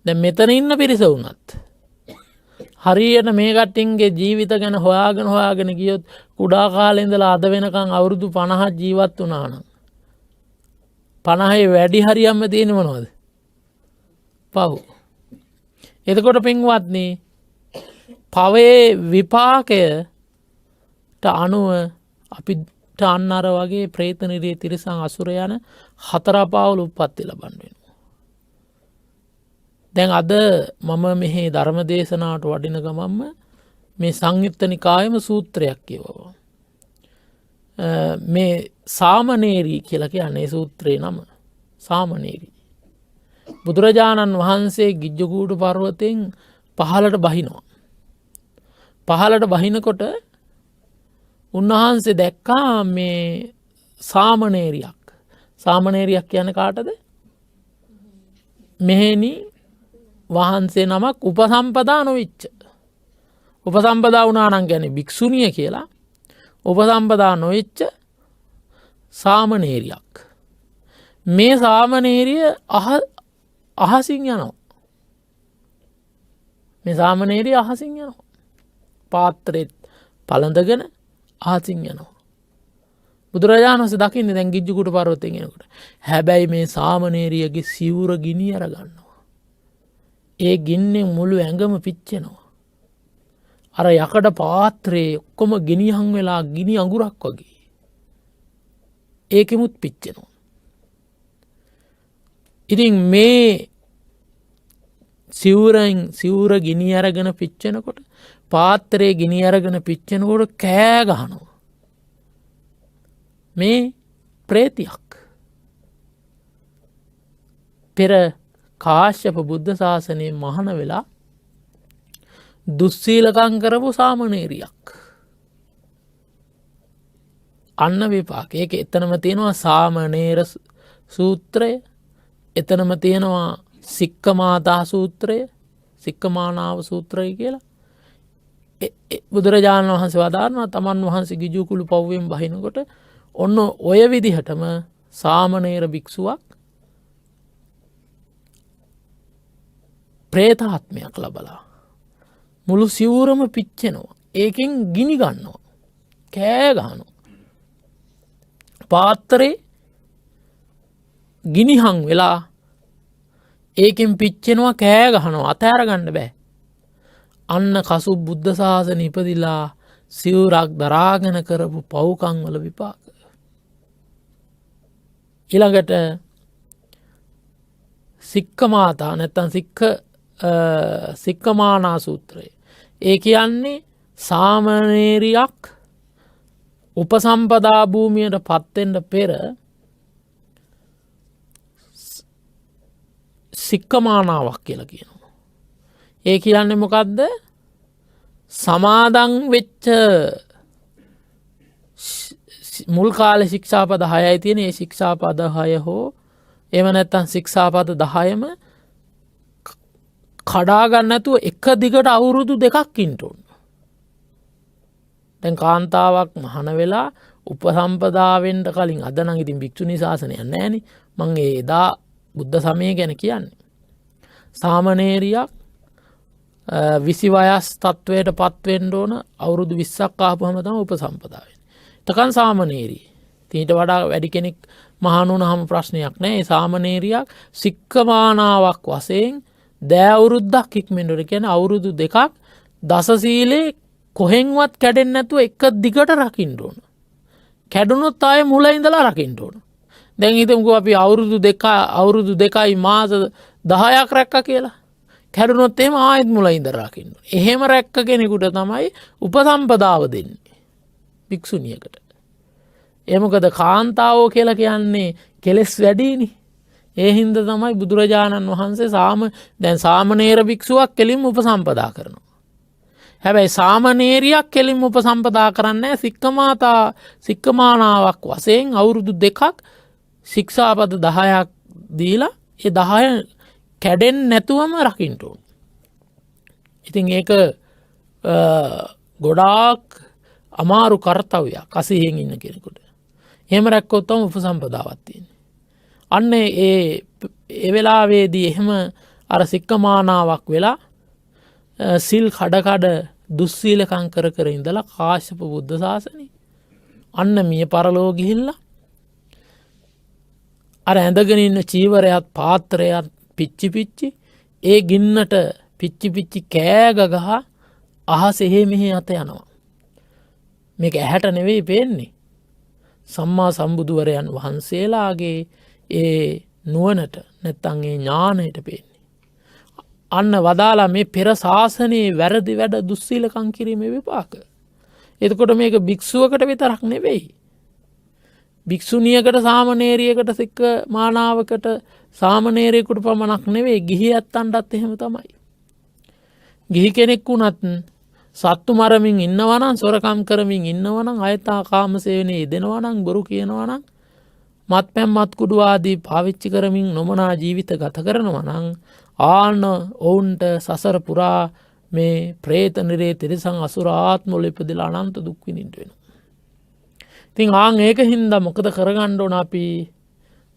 දැන් මෙතන ඉන්න පිරිස වුණත් හරියට මේ කට්ටියන්ගේ ජීවිත ගැන හොයාගෙන ගියොත් කුඩා කාලේ ඉඳලා අද වෙනකන් අවුරුදු 50 ජීවත් වුණා නම් 50 වැඩි හරියක්ම තියෙන්නේ මොනවද? පව්. එතකොට පින්වත්නි පවේ විපාකයට අනුව අපිට අන්න අර වගේ ප්‍රේත නිරේ තිරසං අසුර යන හතර අපාවල උප්පත්ති ලබන්න වෙනවා. දැන් අද මම මෙහි ධර්ම දේශනාවට වඩින ගමන්ම මේ සංයුත්ත නිකායම සූත්‍රයක් කියවුවා. මේ සාමණේරි කියලා කියන්නේ සූත්‍රේ නම. සාමණේරි. බුදුරජාණන් වහන්සේ ගිජ්ජකූට පර්වතයෙන් පහළට බහිනවා. පහලට බහිනකොට උන්වහන්සේ දැක්කා මේ සාමණේරියක්. සාමණේරියක් කියන කාටද? මෙහෙණි වහන්සේ නමක් උපසම්පදා නොවිච්ච. උපසම්පදා වුණා නම් කියන්නේ භික්ෂුණිය කියලා. උපසම්පදා නොවිච්ච සාමණේරියක්. මේ සාමණේරිය අහසින් යනවා. මේ සාමණේරිය අහසින් යනවා. පාත්‍රෙත් පළඳගෙන අහසින් යනවා. බුදුරජාණන් වහන්සේ දකින්නේ දැන් ගිජ්ජුකුට පර්වතයෙන් එනකොට. හැබැයි මේ සාමණේරියගේ සිවුර ගිනි අර ගන්නවා. ඒ ගින්නෙන් මුළු ඇඟම පිච්චෙනවා. අර යකඩ පාත්‍රයේ ඔක්කොම ගිනිහන් වෙලා ගිනි අඟුරක් වගේ. ඒකෙමුත් පිච්චෙනවා. ඉතින් මේ සිවුර ගිනි අරගෙන පිච්චෙනකොට පාත්‍රයේ ගිනි අරගෙන පිච්චෙනකොට කෑ ගහනවා. මේ ප්‍රේතියක්. පෙර කාශ්‍යප බුද්ධ ශාසනයේ මහණ වෙලා දුස්සීලකම් කරපු සාමණේරියක්. අන්න විපාක. ඒක එතනම තියෙනවා සාමණේර සූත්‍රය. එතනම තියෙනවා සික්කමාතා සූත්‍රය, සික්කමානාව සූත්‍රය කියලා. බුදුරජාණන් වහන්සේ වදාරනවා තමන් වහන්සේ ගිජුකුළු පව්වෙන් බහිනකොට ඔන්න ඔය විදිහටම සාමණේර භික්ෂුවක් ප්‍රේතාත්මයක් ලබලා මුළු සිවුරම පිච්චෙනවා. ඒකෙන් ගිනි ගන්නවා. කෑ ගහනවා. පාත්‍රේ ගිනිහන් වෙලා ඒකෙන් පිච්චෙනවා, කෑ ගහනවා. අතෑර ගන්න බෑ. අන්න කසු බුද්ධ ශාසන ඉපදිලා සිවුරක් දරාගෙන කරපු පව්කම් වල විපාක. ඊළඟට සික්කමාතා නැත්තම් සික්කමානා සූත්‍රය. ඒ කියන්නේ සාමණේරියක් උපසම්පදා භූමියට පත්වෙන්න පෙර සික්කමානාවක් කියලා කියනවා. ඒ කියන්නේ මොකක්ද? සමාදන් වෙච්ච මුල් කාලේ ශික්ෂාපද 6යි තියෙන. ඒ ශික්ෂාපද 6 හෝ එහෙම නැත්නම් ශික්ෂාපද 10ම කඩා ගන්න නැතුව එක දිගට අවුරුදු 2ක් ඉන්න ඕන. දැන් කාන්තාවක් මහාන වෙලා උපසම්පදා වෙන්න කලින්, අද නම් ඉතින් භික්ෂුණී ශාසනයක් නැහැනේ. මම එදා බුද්ධ සමය ගැන කියන්නේ. සාමණේරියක් 20 වයස් තත්වයට පත් වෙන්න ඕන. අවුරුදු 20ක් ආපුවම තමයි උපසම්පදා වෙන්නේ. තකන් සාමණේරිය. ඊට වඩා වැඩි කෙනෙක් මහාන වුණාම ප්‍රශ්නයක් නැහැ. ඒ සාමණේරියක් සික්කමානාවක් වශයෙන් දෑ අවුරුද්දක් ඉක්මනට කියන්නේ අවුරුදු 2ක් දස සීලේ කොහෙන්වත් කැඩෙන්නේ නැතුව එක දිගට රකින්න ඕන. කැඩුනොත් ආයේ මුල ඉඳලා රකින්න ඕන. දැන් හිතමුකෝ අපි අවුරුදු 2යි මාස 10ක් රැක්කා කියලා. කැඩුනොත් එහෙම ආයෙත් මුල ඉඳලා රකින්න ඕන. එහෙම රැක්ක කෙනෙකුට තමයි උපසම්පදාව දෙන්නේ භික්ෂුණියකට. ඒ මොකද කාන්තාවෝ කියලා කියන්නේ කෙලෙස් වැඩිනේ. ඒ හින්දා තමයි බුදුරජාණන් වහන්සේ දැන් සාමණේර භික්ෂුවක් කෙලින්ම උපසම්පදා කරනවා. හැබැයි සාමණේරියක් කෙලින්ම උපසම්පදා කරන්නේ සික්කමානාවක් වශයෙන් අවුරුදු 2ක් ශික්ෂාපද 10ක් දීලා ඒ 10 කැඩෙන්නේ නැතුවම රකින්න ඕන. ඉතින් ඒක ගොඩාක් අමාරු කාර්යයක් කසියෙන් ඉන්න කෙනෙකුට. එහෙම රැක්කොත් තමයි උපසම්පදාවක් තියෙන්නේ. අන්න ඒ වෙලාවේදී එහෙම අර සික්කමානාවක් වෙලා සිල් කඩ දුස්සීලකම් කර ඉඳලා කාශ්‍යප බුද්ධ ශාසනේ අන්න මිය පරලෝ ගිහිල්ලා අර ඇඳගෙන ඉන්න චීවරයත් පාත්‍රයත් පිච්චි ඒ ගින්නට පිච්චි කෑ ගහ අහස එහෙ මෙහෙ අත යනවා. මේක ඇහැට නෙවෙයි පේන්නේ. සම්මා සම්බුදුවරයන් වහන්සේලාගේ ඒ නුවණට නැත්තම් ඒ ඥාණයට පේන්නේ. අන්න වදාලා මේ පෙර ශාසනයේ වැරදි වැඩ දුස්සීලකම් කිරීමේ විපාක. එතකොට මේක භික්ෂුවකට විතරක් නෙවෙයි. භික්ෂුණියකට, සාමණේරියකට, සික්කමානාවකට, සාමණේරියෙකුට පමණක් නෙවෙයි, ගිහි ඇත්තන්ටත් එහෙම තමයි. ගිහි කෙනෙක් වුණත් සත්තු මරමින් ඉන්නවා නම් සොරකම් කරමින් ඉන්නවා නම් අයථා කාමසේවනයේ යෙදෙනවා නම් බොරු කියනවා නම් මත්පැන් මත්කුඩු ආදී පාවිච්චි කරමින් නොමනා ජීවිත ගත කරනවා නම් ආන ඔවුන්ට සසර පුරා මේ ප්‍රේත නිරේ තිරිසන් අසුර ආත්මවල ඉපදලා අනන්ත දුක් විඳින්න වෙනවා. ඉතින් ආන් ඒක හින්දා මොකද කරගන්න ඕන අපි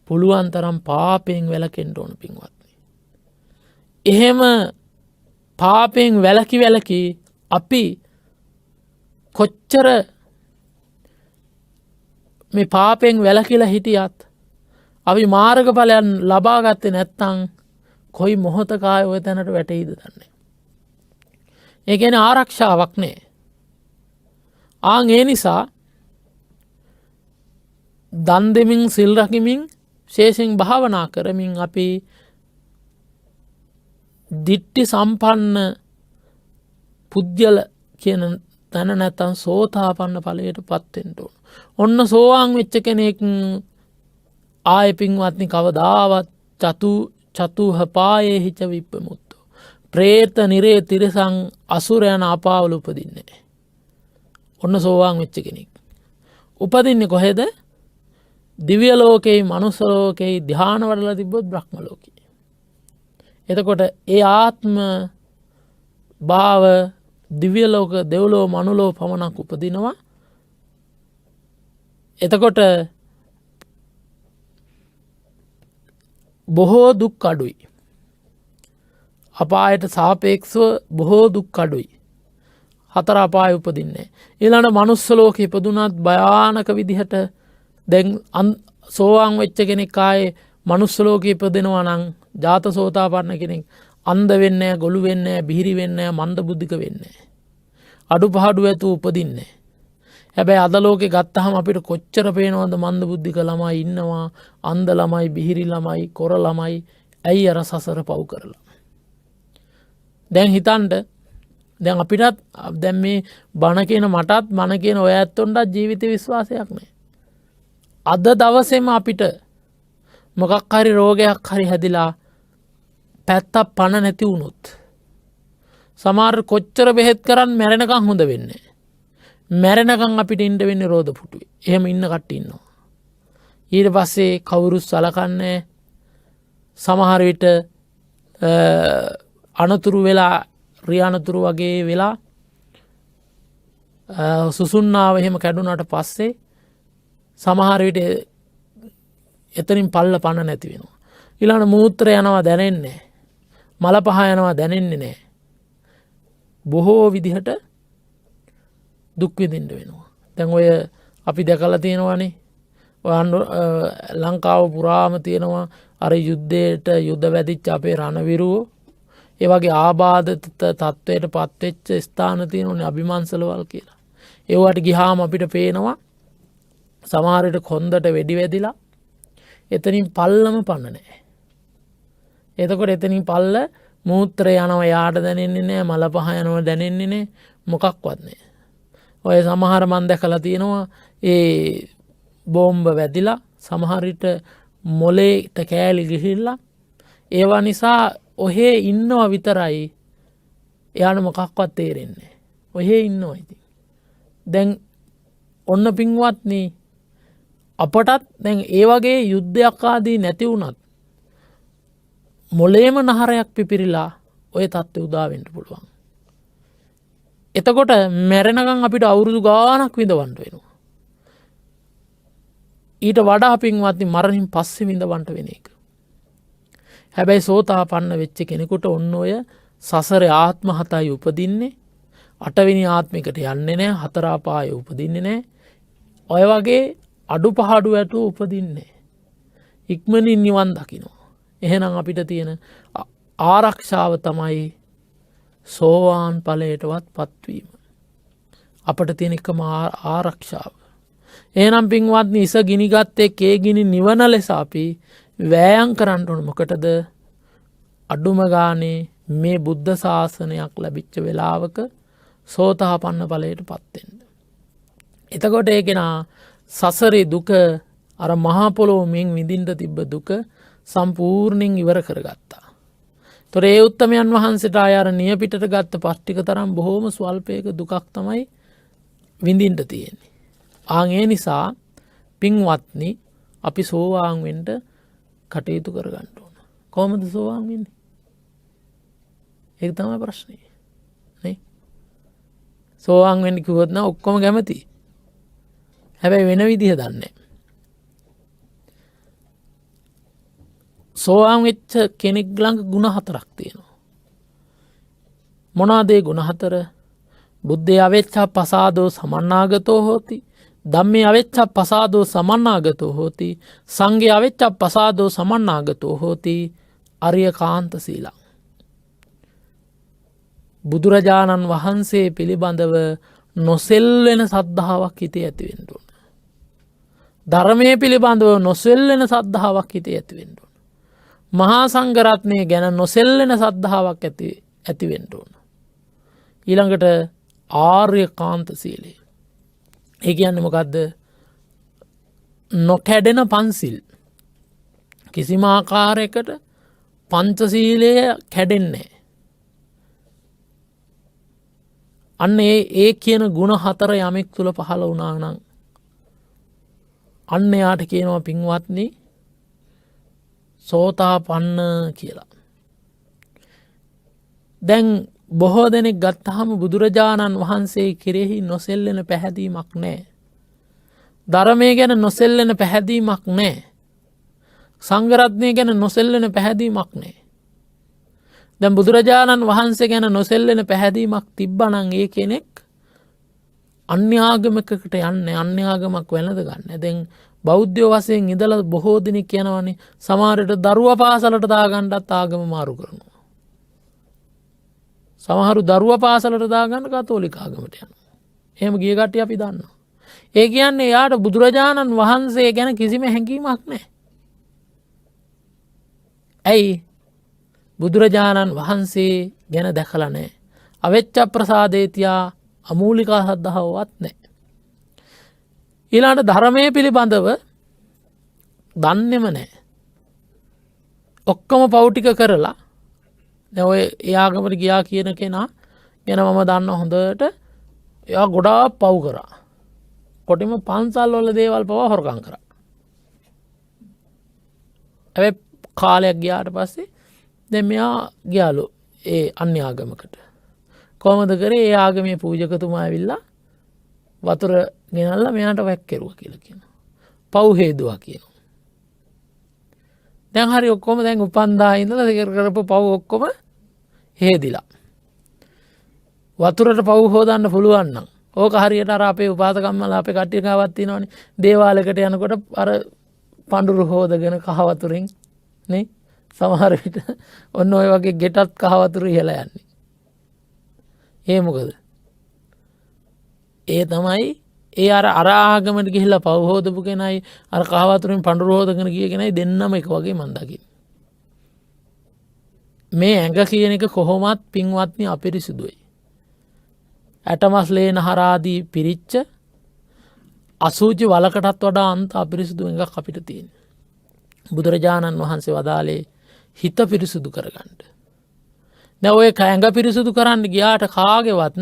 පුළුවන් තරම් පාපයෙන් වැළකෙන්න ඕන පින්වත්නි. එහෙම පාපයෙන් වැළකි අපි කොච්චර මේ පාපයෙන් වැළකීලා හිටියත් අපි මාර්ගඵලයන් ලබා ගත්තේ නැත්නම් කොයි මොහොතක ආය ඔය තැනට වැටෙයිද දන්නේ. ඒ කියන්නේ ආරක්ෂාවක් නෑ. ආන් ඒ නිසා දන් දෙමින් සිල් රකිමින් ශේෂයෙන් භාවනා කරමින් අපි දිට්ඨි සම්පන්න පුද්ගල කියන තැන නැත්තම් සෝතාපන්න ඵලයට පත් වෙන්න ඕන. ඔන්න සෝවාන් වෙච්ච කෙනෙක් ආයෙ පින්වත්නි කවදාවත් චතුහ පායේ හිච විප්පමුත්තෝ. പ്രേත නිරේ තිරසං අසුරයන් අපාවල උපදින්නේ නැහැ. ඔන්න සෝවාන් වෙච්ච කෙනෙක්. උපදින්නේ කොහෙද? දිව්‍ය ලෝකේ, මනුස්ස ලෝකේ, ධ්‍යාන වඩලා තිබ්බොත් බ්‍රහ්ම ලෝකේ. එතකොට ඒ ආත්ම භාව දිව්‍ය ලෝක, දෙව්ලෝ, මනුලෝ පමණක් උපදිනවා. එතකොට බොහෝ දුක් අඩුයි. අපායට සාපේක්ෂව බොහෝ දුක් අඩුයි. හතර අපාය උපදින්නේ. ඊළඟ මනුස්ස ලෝකෙ ඉපදුනත් භයානක විදිහට දැන් සෝවාන් වෙච්ච කෙනෙක් ආයේ මනුස්ස ලෝකෙ ඉපදෙනවා නම් ජාත සෝතාපන්න කෙනෙක් අන්ධ වෙන්නේ නැහැ, ගොළු වෙන්නේ නැහැ, බිහිරි වෙන්නේ නැහැ, මන්ද බුද්ධික වෙන්නේ නැහැ. අඩුපහඩු ඇතු උපදින්නේ. හැබැයි අද ලෝකේ ගත්තාම අපිට කොච්චර පේනවද මන්ද බුද්ධික ළමයි ඉන්නවා, අන්ධ ළමයි, බිහිරි ළමයි, කොර ළමයි. ඇයි අර සසර පව් කරලා. දැන් හිතන්න දැන් අපිටත් දැන් මේ බණ කියන මටත් බණ කියන ඔය ඇත්තොන්ටත් ජීවිත විශ්වාසයක් නැහැ. අද දවසේම අපිට මොකක් හරි රෝගයක් හරි හැදිලා පැත්තක් පණ නැති වුණොත් සමහර කොච්චර බෙහෙත් කරන් මැරෙනකන් හොඳ වෙන්නේ. මැරෙනකන් අපිට ඉන්න වෙන්නේ රෝද පුටුවේ. එහෙම ඉන්න කට්ටිය ඉන්නවා. ඊට පස්සේ කවුරුත් සලකන්නේ සමහර විට අනතුරු වෙලා රියානතුරු වගේ වෙලා සුසුන්නාව එහෙම කැඩුනට පස්සේ සමහර විට එතනින් පල්ල පණ නැති වෙනවා. ඊළඟ මූත්‍රා යනවා දැනෙන්නේ නැහැ. මල පහ යනවා දැනෙන්නේ නැහැ. බොහෝ විදිහට දුක් විඳින්න වෙනවා. දැන් ඔය අපි දැකලා තියෙනවානේ. ඔය ලංකාව පුරාම තියෙනවා අර යුද්ධයට යුද වැදිච්ච අපේ රණවිරුවෝ. ඒ වගේ ආබාධිත තත්වයට පත්වෙච්ච ස්ථාන තියෙනෝනේ අභිමන්සලවල් කියලා. ඒවට ගිහාම අපිට පේනවා සමහර විට කොන්දට වෙඩි වැදිලා එතනින් පල්ලම පන්න නැහැ. එතකොට එතනින් පල්ල මූත්‍රා යනවා යාට දැනෙන්නේ නැහැ, මල පහ යනවා දැනෙන්නේ නැහැ, මොකක්වත් නැහැ. ඔය සමහර මන් දැකලා තියෙනවා ඒ බෝම්බ වැදිලා සමහර විට මොලේට කෑලි ගිහිල්ලා ඒවා නිසා ඔහේ ඉන්නවා විතරයි එයාට මොකක්වත් තේරෙන්නේ නැහැ. ඔහේ ඉන්නවා ඉතින්. දැන් ඔන්න පින්වත්නි අපටත් දැන් ඒ වගේ යුද්ධයක් ආදී නැති වුණත් මොලේම නහරයක් පිපිරිලා ඔය තත්ත්වය උදා වෙන්න පුළුවන්. එතකොට මැරෙනකන් අපිට අවුරුදු ගාණක් විඳවන්න වෙනවා. ඊට වඩා පින්වත්නි මරණින් පස්සේ විඳවන්න වෙන එක. හැබැයි සෝතාපන්න වෙච්ච කෙනෙකුට ඔන්න ඔය සසරේ ආත්ම 7යි උපදින්නේ. 8 වෙනි ආත්මිකට යන්නේ නැහැ. 4 අපායේ උපදින්නේ නැහැ. ඔය වගේ අඩුපහඩු ඇතු උපදින්නේ. ඉක්මනින් නිවන් දකින්න. එහෙනම් අපිට තියෙන ආරක්ෂාව තමයි සෝවාන් ඵලයටවත් පත්වීම. අපට තියෙන එකම ආරක්ෂාව. එහෙනම් පින්වත්නි ඉස ගිනිගත්තේ කේ ගිනි නිවන ලෙස අපි වෑයම් කරන්න ඕන. මොකටද? අඩුම ගානේ මේ බුද්ධ ශාසනයක් ලැබිච්ච වෙලාවක සෝතාපන්න ඵලයට පත් වෙන්න. එතකොට ඒ කෙනා සසරේ දුක අර මහා පොළොව මෙන් විඳින්න තිබ්බ දුක සම්පූර්ණයෙන් ඉවර කරගත්තා. තොර ඒ උත්තමයන් වහන්සේට ආයර නියපිටට ගත්ත පස්්ටික තරම් බොහෝම ස්වල්පයක දුකක් තමයි විඳින්ට තියෙන්නේ. ආගේ නිසා පින්වත්නි අපි සෝවාන්වෙන්ට කටයුතු කරගන්න ඕන. කොහොමද සෝවාන් වෙන්නේ? ඒක තමයි ප්‍රශ්නය. නේ? සෝවාන් වෙන්න කිව්වොත් නම් ඔක්කොම කැමති. හැබැයි වෙන විදිහ දන්නේ. සෝවාන් වෙච්ච කෙනෙක් ළඟ ගුණ හතරක් තියෙනවා. මොනවාද ඒ ගුණ හතර? බුද්ධේ අවෙච්චා පසාදෝ සමන්නාගතෝ හෝති. ධම්මේ අවෙච්චා පසාදෝ සමන්නාගතෝ හෝති. සංඝේ අවෙච්චා පසාදෝ සමන්නාගතෝ හෝති. අරිය කාන්ත සීලං. බුදුරජාණන් වහන්සේ පිළිබඳව නොසෙල්වෙන සද්ධාාවක් හිතේ ඇතිවෙන්න ඕන. ධර්මය පිළිබඳව නොසෙල්වෙන සද්ධාාවක් හිතේ ඇතිවෙන්න ඕන. මහා සංඝරත්නය ගැන නොසෙල්වෙන සද්ධාාවක් ඇතිවෙන්න ඕන. ඊළඟට ආර්ය කාන්ත සීලය. ඒ කියන්නේ මොකක්ද? නොකැඩෙන පන්සිල්. කිසිම ආකාරයකට පංචසීලය කැඩෙන්නේ. අන්න ඒ කියන ගුණ හතර යමෙක් තුළ පහළ වුණා නම් අන්න යාට කියනවා පින්වත්නි සෝතාපන්න කියලා. දැන් බොහෝ දෙනෙක් ගත්තහම බුදුරජාණන් වහන්සේ කෙරෙහි නොසෙල්ලෙන පැහැදීමක් නෑ. ධර්මය ගැන නොසෙල්ලෙන පැහැදීමක් නෑ. සංඝරත්නය ගැන නොසෙල්ලෙන පැහැදීමක් නෑ. දැන් බුදුරජාණන් වහන්සේ ගැන නොසෙල්ලෙන පැහැදීමක් තිබ්බනං ඒ කෙනෙක් අන්‍යාගමකට යන්න අන්‍යාගමක් වැළඳ ගන්න. දැන් බෞද්ධයෝ වශයෙන් ඉඳලා බොහෝ දෙනෙක් කියනවනේ සමහරට දරුවා පාසලට දාගන්නත් ආගම මාරු කරනවා. සමහරු දරුවා පාසලට දාගන්න කතෝලික ආගමට යනවා. එහෙම ගිය කට්ටිය අපි දන්නවා. ඒ කියන්නේ යාට බුදුරජාණන් වහන්සේ ගැන කිසිම හැඟීමක් නැහැ. ඇයි? බුදුරජාණන් වහන්සේ ගැන දැකලා නැහැ. අවෙච්ච ප්‍රසාදේතියා අමූලික සද්ධාවවත් නැහැ. ඊළඟට ධර්මයේ පිළිබඳව දන්නේම නැහැ. ඔක්කොම පව් ටික කරලා දැන් ඔය එයාගමට ගියා කියන කෙනා ගැන මම දන්න හොඳට එයා ගොඩාක් පව් කරා. කොටිම පන්සල් වල දේවල් පවා හොරකම් කරා. හැබැයි කාලයක් ගියාට පස්සේ දැන් මෙයා ගියාලු ඒ අන්‍ය ආගමකට. කොහොමද කරේ? ඒ ආගමේ පූජකතුමා ඇවිල්ලා වතුර ගෙනල්ලා මෙයාට වැක්කිරුවා කියලා කියනවා. පව් හේදුවා කියනවා. දැන් හරි ඔක්කොම දැන් උපන්දා ඉඳලා කරපු පව් ඔක්කොම හේදිලා. වතුරට පව් හොදන්න පුළුවන් නම් ඕක හරියට අර අපේ උපාසකම්මලා අපේ කට්ටිය කාවත් තියෙනවනේ. දේවාලයකට යනකොට අර පඳුරු හොදගෙන කහ වතුරෙන් නේ සමහර විට ඔන්න ඔය වගේ ගෙටත් කහ වතුර ඉහලා යන්නේ. ඒ මොකද? ඒ තමයි ඒ අර ආගමට ගිහිල්ලා පව් හොදපු කෙනයි අර කහ වතුරෙන් පඳුරු හොදගෙන ගිය කෙනයි දෙන්නම එක වගේ මන් දකින්නේ. මේ ඇඟ කියන එක කොහොමත් පින්වත්නි අපිරිසුදුයි. ඇටමස් ලේන හරාදී පිරිච්ච අසූචි වලකටත් වඩා අන්ත අපිරිසුදු එකක් අපිට තියෙන. බුදුරජාණන් වහන්සේ වදාළේ හිත පිරිසුදු කරගන්න. දැන් ඔය ඇඟ පිරිසුදු කරන්න ගියාට කාගේවත්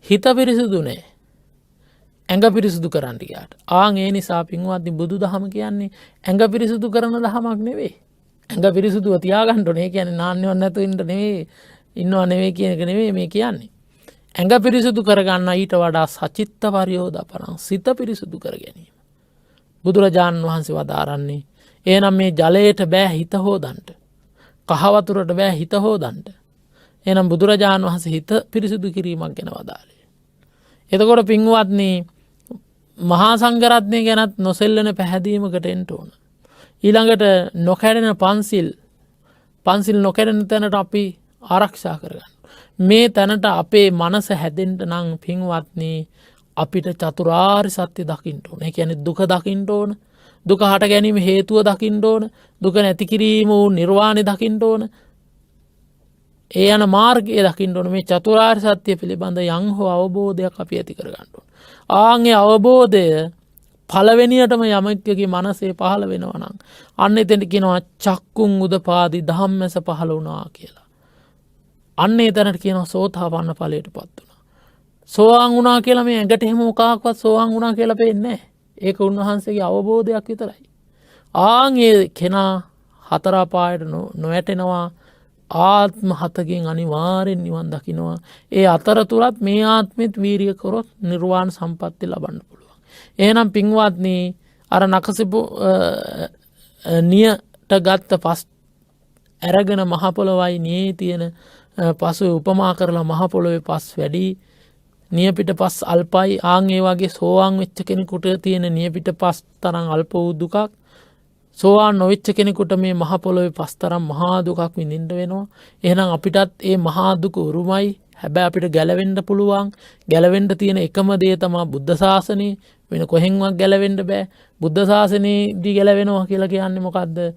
හිත පිරිසුදු නෑ. ඇඟ පිරිසුදු කරන්න ගියාට. ආන් ඒ නිසා පින්වත්නි බුදුදහම කියන්නේ ඇඟ පිරිසුදු කරන දහමක් නෙවෙයි. ඇඟ පිරිසුදුව තියාගන්න ඕනේ. ඒ කියන්නේ නාන්නේවත් නැතුව ඉන්න නෙවෙයි. ඉන්නව නෙවෙයි කියන එක නෙවෙයි මේ කියන්නේ. ඇඟ පිරිසුදු කරගන්න ඊට වඩා සචිත්ත පරියෝදපණං සිත පිරිසුදු කර ගැනීම. බුදුරජාණන් වහන්සේ වදාරන්නේ එහෙනම් මේ ජලයට බෑ හිත හොදන්න. කහ වතුරට බෑ හිත හොදන්න. එහෙනම් බුදුරජාණන් වහන්සේ හිත පිරිසුදු කිරීමක් ගැන වදාළේ. එතකොට පින්වත්නි මහා සංඝරත්නය ගැනත් නොසෙල්ලෙන පැහැදීමකට එන්න ඕන. ඊළඟට නොකැඩෙන පන්සිල් නොකැඩෙන තැනට අපි ආරක්ෂා කරගන්න. මේ තැනට අපේ මනස හැදෙන්න නම් පින්වත්නි අපිට චතුරාර්ය සත්‍ය දකින්න ඕන. ඒ කියන්නේ දුක දකින්න ඕන. දුක හට ගැනීම හේතුව දකින්න ඕන. දුක නැති කිරීම වූ නිර්වාණය දකින්න ඕන. ඒ යන මාර්ගය දකින්න ඕන. මේ චතුරාර්ය සත්‍ය පිළිබඳ යම් හෝ අවබෝධයක් අපි ඇති කරගන්න ඕන. ආන්ගේ අවබෝධය පළවෙනියටම යමෙක්ගේ මනසේ පහළ වෙනවා නම් අන්න එතෙන්ට කියනවා චක්කුං උදපාදි ධම්මස පහළ වුණා කියලා. අන්න එතනට කියනවා සෝතාපන්න ඵලයටපත් වුණා. සෝවාන් වුණා කියලා මේ ඇඟට එහෙම මොකක්වත් සෝවාන් වුණා කියලා පේන්නේ නැහැ. ඒක උන්වහන්සේගේ අවබෝධයක් විතරයි. ආන් ඒ කෙනා හතර අපායට නොවැටෙනවා. ආත්ම හතකින් අනිවාර්යෙන් නිවන් දකින්නවා. ඒ අතරතුරත් මේ ආත්මෙත් වීරිය කරොත් නිර්වාණ සම්පත්තිය ලබන්න පුළුවන්. එහෙනම් පින්වත්නි අර නකසිපු නියට ගත්ත පස් අරගෙන මහ පොළොවයි නියේ තියෙන පසු උපමා කරලා මහ පොළොවේ පස් වැඩි නියපිට පස් අල්පයි. ආන් ඒ වගේ සෝවාන් වෙච්ච කෙනෙකුට තියෙන නියපිට පස් තරම් අල්ප වූ දුකක් සෝවාන් නොවෙච්ච කෙනෙකුට මේ මහ පොළොවේ පස් තරම් මහා දුකක් විඳින්න වෙනවා. එහෙනම් අපිටත් මේ මහා දුක උරුමයි. හැබැයි අපිට ගැලවෙන්න පුළුවන්. ගැලවෙන්න තියෙන එකම දේ තමයි බුද්ධ ශාසනය. වෙන කොහෙන්වත් ගැලවෙන්න බෑ. බුද්ධ ශාසනයේදී ගැලවෙනවා කියලා කියන්නේ මොකද්ද?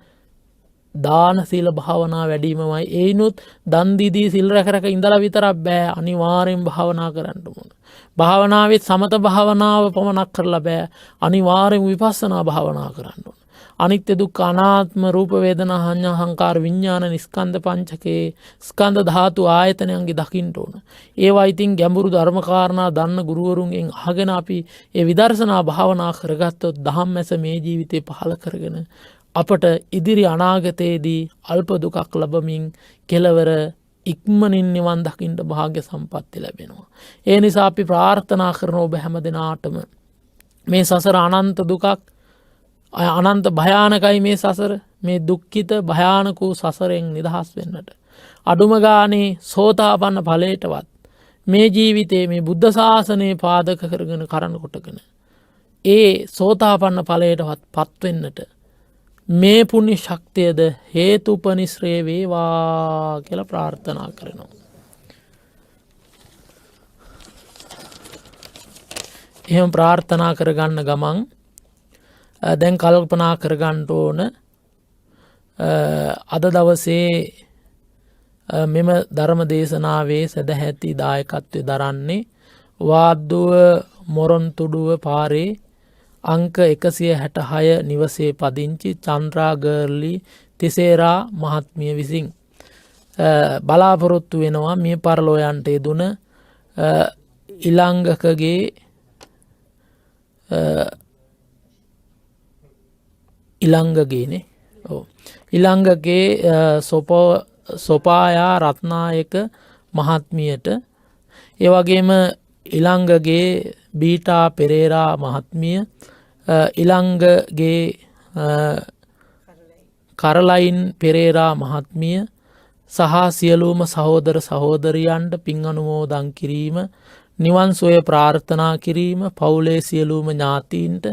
දාන සීල භාවනා වැඩිමමයි. ඒිනුත් දන් දීදී සිල් රැක ඉඳලා විතරක් බෑ. අනිවාර්යෙන් භාවනා කරන්න ඕන. භාවනාවේ සමත භාවනාව පමණක් කරලා බෑ. අනිවාර්යෙන් විපස්සනා භාවනා කරන්න ඕන. අනිත්‍ය දුක්ඛ අනාත්ම රූප වේදනා සංඥා සංකාර විඥාන නිස්කන්ධ පංචකේ ස්කන්ධ ධාතු ආයතනයන්ගේ දකින්න ඕන. ඒවා ඉතින් ගැඹුරු ධර්ම කාරණා දන්න ගුරුවරුන්ගෙන් අහගෙන අපි ඒ විදර්ශනා භාවනා කරගත්තොත් ධම්මැස මේ ජීවිතේ පහල කරගෙන අපට ඉදිරි අනාගතයේදී අල්ප දුකක් ලැබමින් කෙලවර ඉක්මනින් නිවන් දකින්න භාග්‍ය සම්පත්තිය ලැබෙනවා. ඒ නිසා අපි ප්‍රාර්ථනා කරන ඔබ හැම දිනාටම මේ සසර අනන්ත දුකක් අනන්ත භයානකයි මේ සසර. මේ දුක්ඛිත භයානක වූ සසරෙන් නිදහස් වෙන්නට අඩුම ගානේ සෝතාපන්න ඵලයටවත් මේ ජීවිතයේ මේ බුද්ධ ශාසනය පාදක කරගෙන කරන කොටගෙන ඒ සෝතාපන්න ඵලයටවත් පත් වෙන්නට මේ පුණ්‍ය ශක්තියද හේතුපනිශ්‍රේ වේවා කියලා ප්‍රාර්ථනා කරනවා. එහෙම ප්‍රාර්ථනා කරගන්න ගමන් දැන් කල්පනා කරගන්න ඕන අද දවසේ මෙම ධර්ම දේශනාවේ සදැහැති දායකත්වය දරන්නේ වාද්දුව මොරොන්තුඩුව පාරේ අංක 166 නිවසේ පදිංචි චන්ද්‍රා ගර්ලි තිසේරා මහත්මිය විසින් බලාපොරොත්තු වෙනවා මිය පරලෝ යන්ට යෙදුන ඉලංගකගේ ඉලංගගේනේ ඉලංගගේ සොපායා රත්නායක මහත්මියට ඒ වගේම ඉලංගගේ බීටා පෙරේරා මහත්මිය ඉලංගගේ කරලයින් පෙරේරා මහත්මිය සහ සියලුම සහෝදර සහෝදරියන්ට පින් අනුමෝදන් කිරීම නිවන් සොය ප්‍රාර්ථනා කිරීම පවුලේ සියලුම ඥාතීන්ට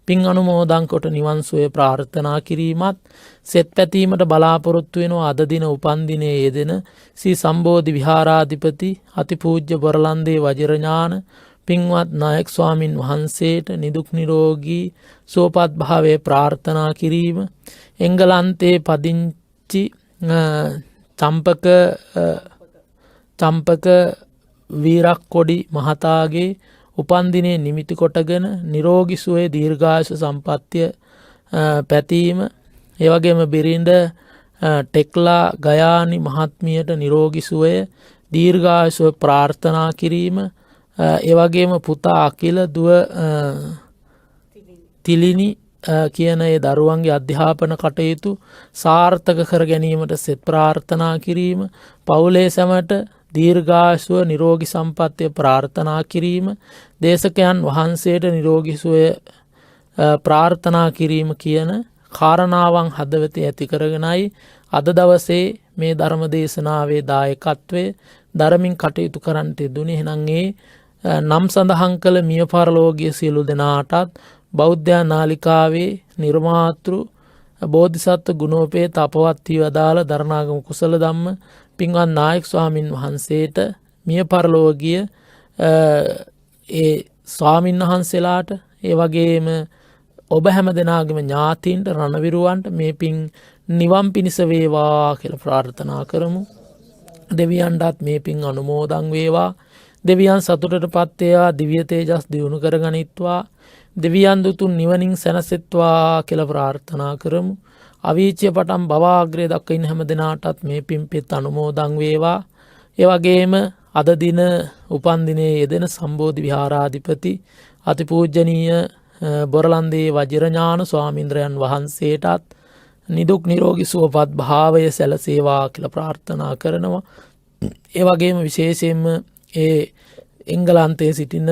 පින් අනුමෝදන් කොට නිවන් සොය ප්‍රාර්ථනා කිරීමත් සෙත් පැතීමට බලාපොරොත්තු වෙනවා. අද දින උපන්දිනයේ යෙදෙන ශ්‍රී සම්බෝධි විහාරාධිපති අතිපූජ්‍ය බොරලන්දේ වජිරඥාන පින්වත් නායක ස්වාමින් වහන්සේට නිදුක් නිරෝගී සුවපත් භාවයේ ප්‍රාර්ථනා කිරීම එංගලන්තයේ පදිංචි චම්පක වීරක්කොඩි මහතාගේ උපන්දිනයේ නිමිති කොටගෙන නිරෝගී සුවය දීර්ඝායුෂ සම්පන්නිය පැතීම ඒ වගේම බිරිඳ ටෙක්ලා ගයානි මහත්මියට නිරෝගී සුවය දීර්ඝායුෂ ප්‍රාර්ථනා කිරීම ඒ වගේම පුතා අකිල දුව තිලිනි කියන ඒ දරුවන්ගේ අධ්‍යාපන කටයුතු සාර්ථක කර ගැනීමට සෙත් ප්‍රාර්ථනා කිරීම පවුලේ සැමට දීර්ඝායුෂ නිරෝගී සම්පන්නිය ප්‍රාර්ථනා කිරීම දේශකයන් වහන්සේට නිරෝගී සුවය ප්‍රාර්ථනා කිරීම කියන කාරණාවන් හදවතේ ඇති කරගෙනයි අද දවසේ මේ ධර්ම දේශනාවේ දායකත්වයේ ධර්මින් කටයුතු කරන්නට යෙදුනේ. එහෙනම් නම් සඳහන් කළ මිය පරලෝකීය සියලු දෙනාටත් බෞද්ධ නාලිකාවේ නිර්මාතෘ බෝධිසත්ව ගුණෝපේත අපවත් වී වදාළ දරණාගම කුසල ධම්ම පින්වත් නායක ස්වාමින් වහන්සේට මිය පරලෝකීය ඒ ස්වාමින් වහන්සේලාට ඒ වගේම ඔබ හැම දෙනාගේම ඥාතීන්ට රණවිරුවන්ට මේ පින් නිවන් පිණිස වේවා කියලා ප්‍රාර්ථනා කරමු. දෙවියන්ටත් මේ පින් අනුමෝදන් වේවා. දෙවියන් සතුටටපත් වේවා. දිව්‍ය තේජස් දියුණු කරගනිත්වා. දෙවියන් දුතුන් නිවනින් සැනසෙත්වා කියලා ප්‍රාර්ථනා කරමු. අවීචිය පටන් භවාග්‍රය දක්වා ඉන්න හැම දිනාටත් මේ පින් පෙත් අනුමෝදන් වේවා. ඒ වගේම අද දින උපන්දිනයේ යෙදෙන සම්බෝධි විහාරාධිපති අතිපූජනීය බොරලන්දේ වජිරඥාන ස්වාමීන්ද්‍රයන් වහන්සේටත් නිදුක් නිරෝගී සුවපත් භාවය සැලසේවා කියලා ප්‍රාර්ථනා කරනවා. ඒ වගේම විශේෂයෙන්ම ඒ එංගලන්තයේ සිටින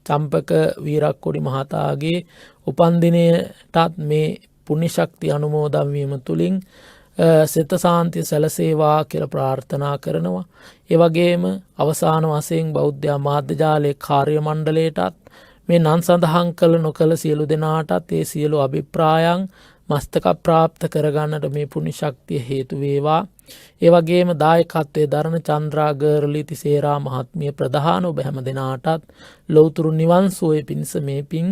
චම්පක වීරක්කොඩි මහතාගේ උපන්දිනයටත් මේ පුණ්‍ය ශක්තිය අනුමෝදන් වීම තුලින් සිත සාන්තිය සැලසේවා කියලා ප්‍රාර්ථනා කරනවා. ඒ වගේම අවසාන වශයෙන් බෞද්ධ මාධ්‍ය ජාලයේ කාර්ය මණ්ඩලයටත් මේ නම් සඳහන් කළ නොකළ සියලු දෙනාටත් ඒ සියලු අභිප්‍රායන් මස්තක ප්‍රාප්ත කරගන්නට මේ පුණ්‍ය ශක්තිය හේතු වේවා. ඒ වගේම දායකත්වයේ දරන චන්ද්‍රා ගර්ලි තිසේරා මහත්මිය ප්‍රධාන ඔබ හැම දෙනාටත් ලෞතුරු නිවන් සුවය පිණිස මේ පින්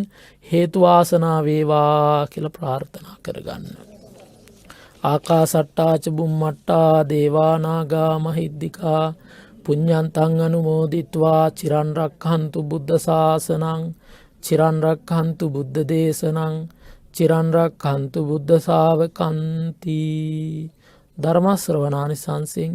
හේතු වාසනා වේවා කියලා ප්‍රාර්ථනා කරගන්න. ආකාසට්ටාච බුම්මට්ටා දේවා නාග මහිද්దికා පුඤ්ඤන්තං අනුමෝදිත්වා චිරන් රක්ඛන්තු බුද්ධ ශාසනං චිරන් රක්ඛන්තු බුද්ධ දේශනං චිරන් රක්ඛන්තු බුද්ධ ශාවකන්ති. ධර්ම ශ්‍රවණානිසංසෙන්